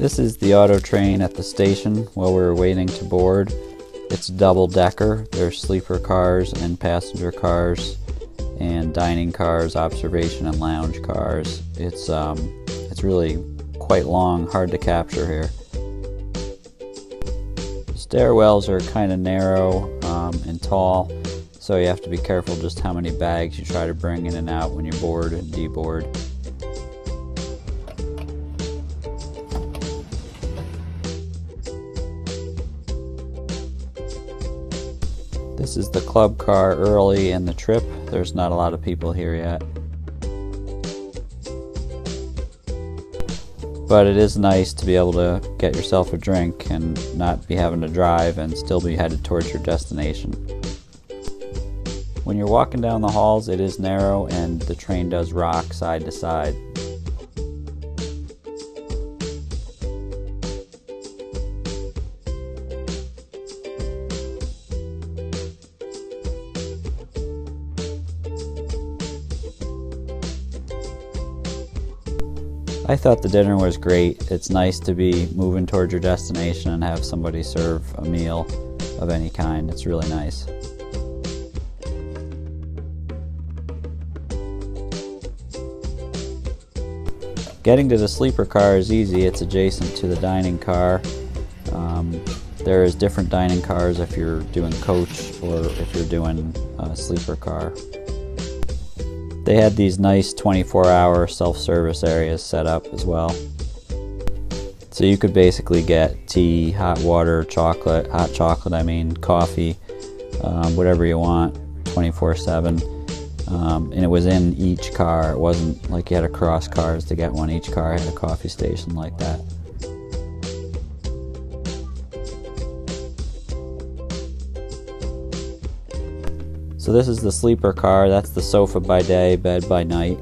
This is the auto train at the station while we were waiting to board. It's double-decker. There's sleeper cars and passenger cars and dining cars, observation and lounge cars. It's really quite long, hard to capture here. The stairwells are kind of narrow and tall, so you have to be careful just how many bags you try to bring in and out when you board and deboard. This is the club car early in the trip. There's not a lot of people here yet. But it is nice to be able to get yourself a drink and not be having to drive and still be headed towards your destination. When you're walking down the halls, it is narrow and the train does rock side to side. I thought the dinner was great. It's nice to be moving towards your destination and have somebody serve a meal of any kind. It's really nice. Getting to the sleeper car is easy. It's adjacent to the dining car. There is different dining cars if you're doing coach or if you're doing a sleeper car. They had these nice 24-hour self-service areas set up as well. So you could basically get tea, hot water, chocolate, coffee, whatever you want, 24/7. And it was in each car. It wasn't like you had to cross cars to get one. Each car had a coffee station like that. So this is the sleeper car. That's the sofa by day, bed by night.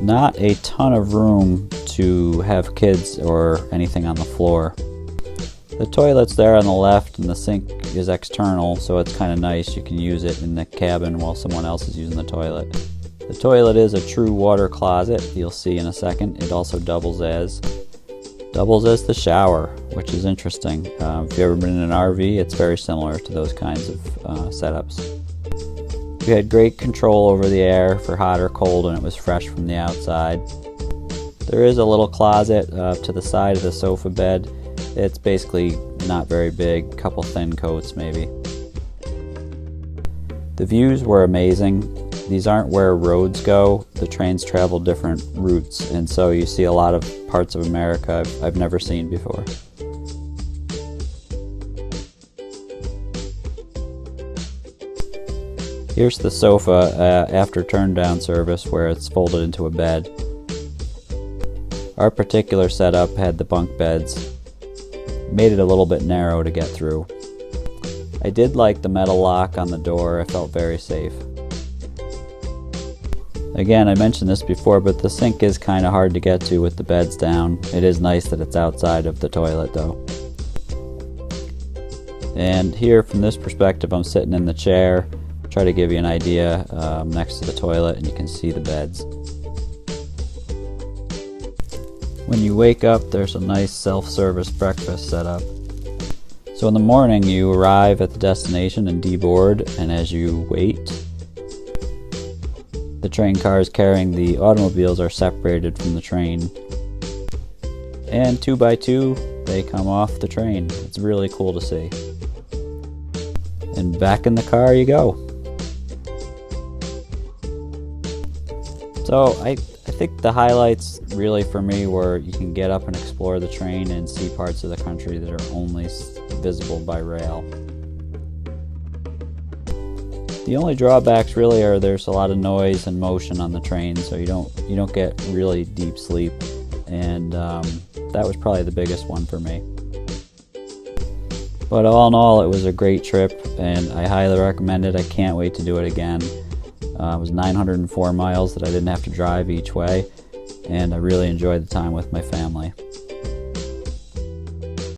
Not a ton of room to have kids or anything on the floor. The toilet's there on the left and the sink is external, so it's kind of nice. You can use it in the cabin while someone else is using the toilet. The toilet is a true water closet. You'll see in a second. It also doubles as the shower, which is interesting. If you've ever been in an RV, it's very similar to those kinds of setups. We had great control over the air for hot or cold, and it was fresh from the outside. There is a little closet to the side of the sofa bed. It's basically not very big, a couple thin coats maybe. The views were amazing. These aren't where roads go. The trains travel different routes, and so you see a lot of parts of America I've never seen before. Here's the sofa after turn-down service where it's folded into a bed. Our particular setup had the bunk beds. Made it a little bit narrow to get through. I did like the metal lock on the door. I felt very safe. Again, I mentioned this before, but the sink is kind of hard to get to with the beds down. It is nice that it's outside of the toilet though. And here from this perspective, I'm sitting in the chair. Try to give you an idea next to the toilet, and you can see the beds. When you wake up, there's a nice self-service breakfast set up. So in the morning, you arrive at the destination and deboard, and as you wait, the train cars carrying the automobiles are separated from the train. And 2 by 2, they come off the train. It's really cool to see. And back in the car you go. So I think the highlights really for me were you can get up and explore the train and see parts of the country that are only visible by rail. The only drawbacks really are there's a lot of noise and motion on the train, so you don't get really deep sleep, and that was probably the biggest one for me. But all in all, it was a great trip, and I highly recommend it. I can't wait to do it again. It was 904 miles that I didn't have to drive each way, and I really enjoyed the time with my family.